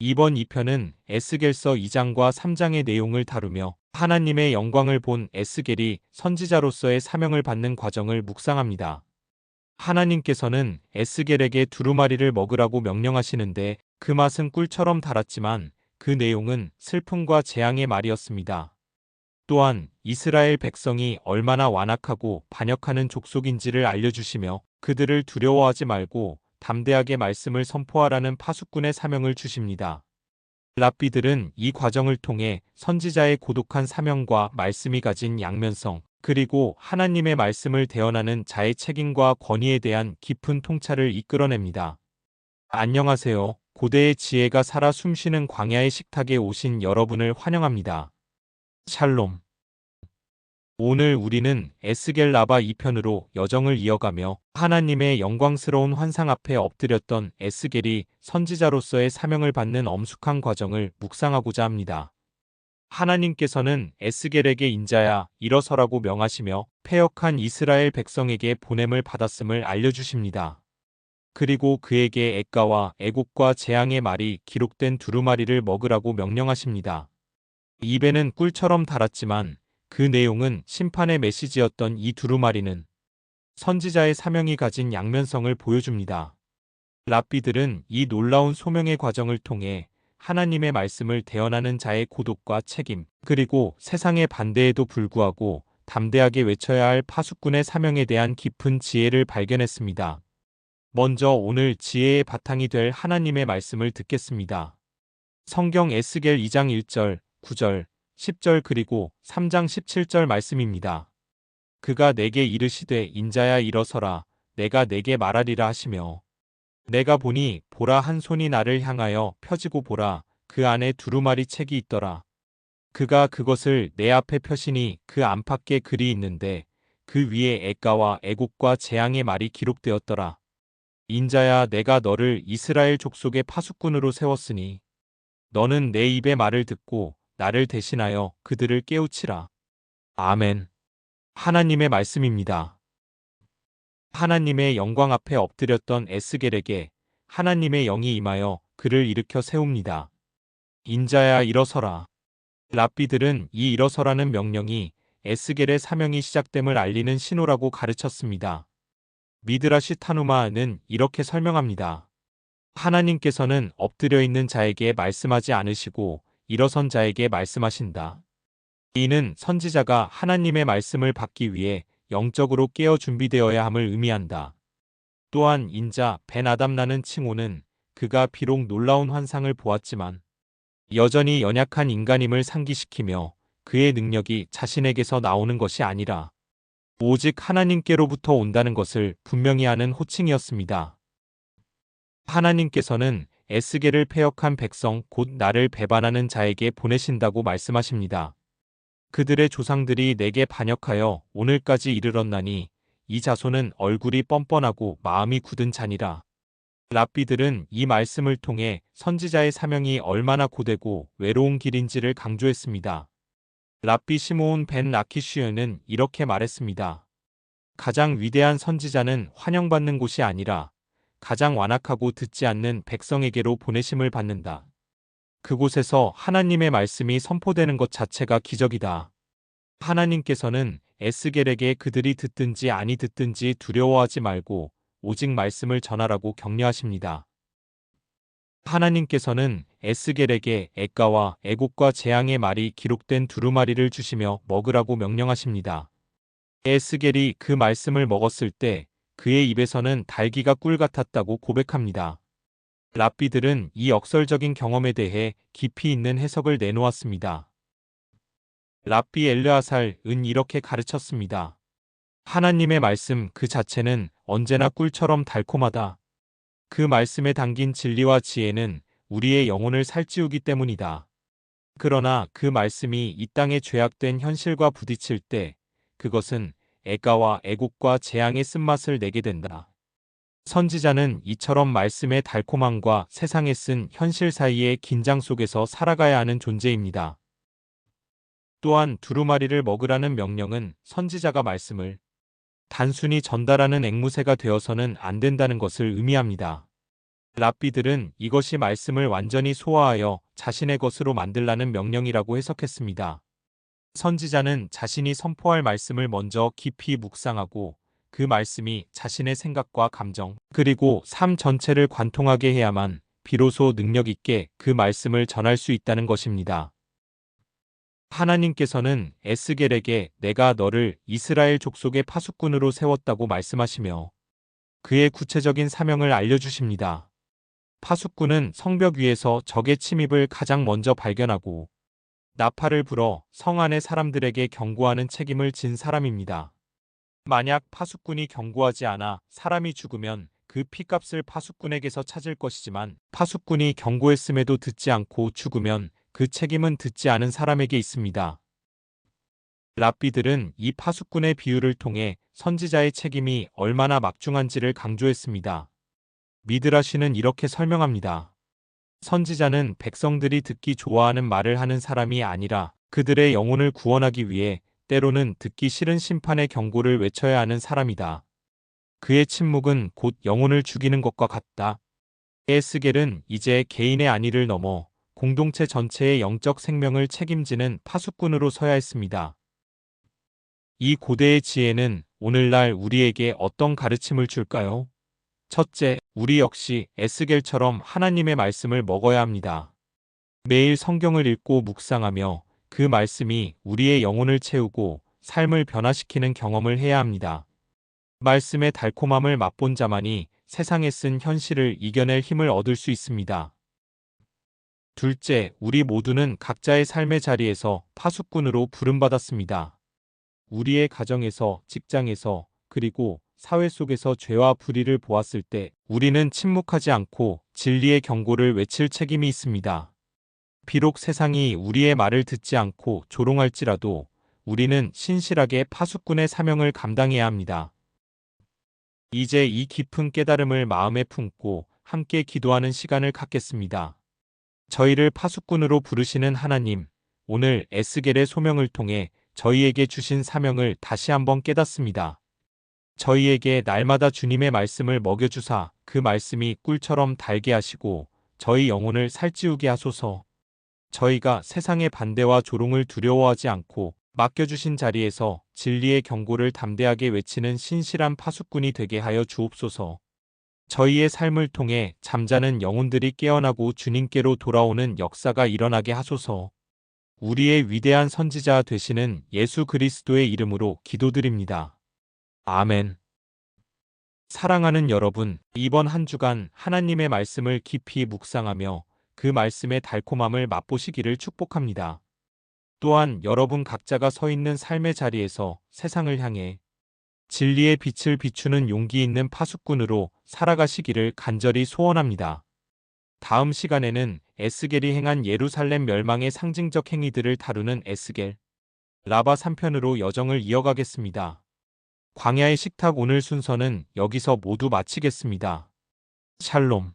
이번 2편은 에스겔서 2장과 3장의 내용을 다루며 하나님의 영광을 본 에스겔이 선지자로서의 사명을 받는 과정을 묵상합니다. 하나님께서는 에스겔에게 두루마리를 먹으라고 명령하시는데 그 맛은 꿀처럼 달았지만 그 내용은 슬픔과 재앙의 말이었습니다. 또한 이스라엘 백성이 얼마나 완악하고 반역하는 족속인지를 알려주시며 그들을 두려워하지 말고 담대하게 말씀을 선포하라는 파수꾼의 사명을 주십니다. 랍비들은 이 과정을 통해 선지자의 고독한 사명과 말씀이 가진 양면성, 그리고 하나님의 말씀을 대언하는 자의 책임과 권위에 대한 깊은 통찰을 이끌어냅니다. 안녕하세요. 고대의 지혜가 살아 숨쉬는 광야의 식탁에 오신 여러분을 환영합니다. 샬롬. 오늘 우리는 에스겔 라바 2편으로 여정을 이어가며 하나님의 영광스러운 환상 앞에 엎드렸던 에스겔이 선지자로서의 사명을 받는 엄숙한 과정을 묵상하고자 합니다. 하나님께서는 에스겔에게 인자야 일어서라고 명하시며 패역한 이스라엘 백성에게 보냄을 받았음을 알려주십니다. 그리고 그에게 애가와 애곡과 재앙의 말이 기록된 두루마리를 먹으라고 명령하십니다. 입에는 꿀처럼 달았지만 그 내용은 심판의 메시지였던 이 두루마리는 선지자의 사명이 가진 양면성을 보여줍니다. 랍비들은 이 놀라운 소명의 과정을 통해 하나님의 말씀을 대언하는 자의 고독과 책임, 그리고 세상의 반대에도 불구하고 담대하게 외쳐야 할 파수꾼의 사명에 대한 깊은 지혜를 발견했습니다. 먼저 오늘 지혜의 바탕이 될 하나님의 말씀을 듣겠습니다. 성경 에스겔 2장 1절, 9절, 10절 그리고 3장 17절 말씀입니다. 그가 내게 이르시되 인자야 일어서라 내가 내게 말하리라 하시며 내가 보니 보라 한 손이 나를 향하여 펴지고 보라 그 안에 두루마리 책이 있더라. 그가 그것을 내 앞에 펴시니 그 안팎에 글이 있는데 그 위에 애가와 애곡과 재앙의 말이 기록되었더라. 인자야 내가 너를 이스라엘 족속의 파수꾼으로 세웠으니 너는 내 입의 말을 듣고 나를 대신하여 그들을 깨우치라. 아멘. 하나님의 말씀입니다. 하나님의 영광 앞에 엎드렸던 에스겔에게 하나님의 영이 임하여 그를 일으켜 세웁니다. 인자야 일어서라. 랍비들은 이 일어서라는 명령이 에스겔의 사명이 시작됨을 알리는 신호라고 가르쳤습니다. 미드라시 타누마는 이렇게 설명합니다. 하나님께서는 엎드려 있는 자에게 말씀하지 않으시고 일어선 자에게 말씀하신다. 이는 선지자가 하나님의 말씀을 받기 위해 영적으로 깨어 준비되어야 함을 의미한다. 또한 인자 벤 아담라는 칭호는 그가 비록 놀라운 환상을 보았지만 여전히 연약한 인간임을 상기시키며 그의 능력이 자신에게서 나오는 것이 아니라 오직 하나님께로부터 온다는 것을 분명히 하는 호칭이었습니다. 하나님께서는 에스겔을 패역한 백성 곧 나를 배반하는 자에게 보내신다고 말씀하십니다. 그들의 조상들이 내게 반역하여 오늘까지 이르렀나니 이 자손은 얼굴이 뻔뻔하고 마음이 굳은 자니라. 랍비들은 이 말씀을 통해 선지자의 사명이 얼마나 고되고 외로운 길인지를 강조했습니다. 랍비 시므온 벤 라키슈어는 이렇게 말했습니다. 가장 위대한 선지자는 환영받는 곳이 아니라 가장 완악하고 듣지 않는 백성에게로 보내심을 받는다. 그곳에서 하나님의 말씀이 선포되는 것 자체가 기적이다. 하나님께서는 에스겔에게 그들이 듣든지 아니 듣든지 두려워하지 말고 오직 말씀을 전하라고 격려하십니다. 하나님께서는 에스겔에게 애가와 애곡과 재앙의 말이 기록된 두루마리를 주시며 먹으라고 명령하십니다. 에스겔이 그 말씀을 먹었을 때 그의 입에서는 달기가 꿀 같았다고 고백합니다. 랍비들은 이 역설적인 경험에 대해 깊이 있는 해석을 내놓았습니다. 랍비 엘르아살은 이렇게 가르쳤습니다. 하나님의 말씀 그 자체는 언제나 꿀처럼 달콤하다. 그 말씀에 담긴 진리와 지혜는 우리의 영혼을 살찌우기 때문이다. 그러나 그 말씀이 이 땅에 죄악된 현실과 부딪힐 때 그것은 애가와 애곡과 재앙의 쓴맛을 내게 된다. 선지자는 이처럼 말씀의 달콤함과 세상에 쓴 현실 사이의 긴장 속에서 살아가야 하는 존재입니다. 또한 두루마리를 먹으라는 명령은 선지자가 말씀을 단순히 전달하는 앵무새가 되어서는 안 된다는 것을 의미합니다. 랍비들은 이것이 말씀을 완전히 소화하여 자신의 것으로 만들라는 명령이라고 해석했습니다. 선지자는 자신이 선포할 말씀을 먼저 깊이 묵상하고 그 말씀이 자신의 생각과 감정, 그리고 삶 전체를 관통하게 해야만 비로소 능력 있게 그 말씀을 전할 수 있다는 것입니다. 하나님께서는 에스겔에게 내가 너를 이스라엘 족속의 파수꾼으로 세웠다고 말씀하시며 그의 구체적인 사명을 알려주십니다. 파수꾼은 성벽 위에서 적의 침입을 가장 먼저 발견하고 나팔을 불어 성 안의 사람들에게 경고하는 책임을 진 사람입니다. 만약 파수꾼이 경고하지 않아 사람이 죽으면 그 피값을 파수꾼에게서 찾을 것이지만 파수꾼이 경고했음에도 듣지 않고 죽으면 그 책임은 듣지 않은 사람에게 있습니다. 랍비들은 이 파수꾼의 비유를 통해 선지자의 책임이 얼마나 막중한지를 강조했습니다. 미드라시는 이렇게 설명합니다. 선지자는 백성들이 듣기 좋아하는 말을 하는 사람이 아니라 그들의 영혼을 구원하기 위해 때로는 듣기 싫은 심판의 경고를 외쳐야 하는 사람이다. 그의 침묵은 곧 영혼을 죽이는 것과 같다. 에스겔은 이제 개인의 안위를 넘어 공동체 전체의 영적 생명을 책임지는 파수꾼으로 서야 했습니다. 이 고대의 지혜는 오늘날 우리에게 어떤 가르침을 줄까요? 첫째, 우리 역시 에스겔처럼 하나님의 말씀을 먹어야 합니다. 매일 성경을 읽고 묵상하며 그 말씀이 우리의 영혼을 채우고 삶을 변화시키는 경험을 해야 합니다. 말씀의 달콤함을 맛본 자만이 세상에 쓴 현실을 이겨낼 힘을 얻을 수 있습니다. 둘째, 우리 모두는 각자의 삶의 자리에서 파수꾼으로 부름받았습니다. 우리의 가정에서, 직장에서, 그리고 사회 속에서 죄와 불의를 보았을 때 우리는 침묵하지 않고 진리의 경고를 외칠 책임이 있습니다. 비록 세상이 우리의 말을 듣지 않고 조롱할지라도 우리는 신실하게 파수꾼의 사명을 감당해야 합니다. 이제 이 깊은 깨달음을 마음에 품고 함께 기도하는 시간을 갖겠습니다. 저희를 파수꾼으로 부르시는 하나님, 오늘 에스겔의 소명을 통해 저희에게 주신 사명을 다시 한번 깨닫습니다. 저희에게 날마다 주님의 말씀을 먹여주사 그 말씀이 꿀처럼 달게 하시고 저희 영혼을 살찌우게 하소서. 저희가 세상의 반대와 조롱을 두려워하지 않고 맡겨주신 자리에서 진리의 경고를 담대하게 외치는 신실한 파수꾼이 되게 하여 주옵소서. 저희의 삶을 통해 잠자는 영혼들이 깨어나고 주님께로 돌아오는 역사가 일어나게 하소서. 우리의 위대한 선지자 되시는 예수 그리스도의 이름으로 기도드립니다. 아멘. 사랑하는 여러분, 이번 한 주간 하나님의 말씀을 깊이 묵상하며 그 말씀의 달콤함을 맛보시기를 축복합니다. 또한 여러분 각자가 서 있는 삶의 자리에서 세상을 향해 진리의 빛을 비추는 용기 있는 파수꾼으로 살아가시기를 간절히 소원합니다. 다음 시간에는 에스겔이 행한 예루살렘 멸망의 상징적 행위들을 다루는 에스겔 라바 3편으로 여정을 이어가겠습니다. 광야의 식탁 오늘 순서는 여기서 모두 마치겠습니다. 샬롬.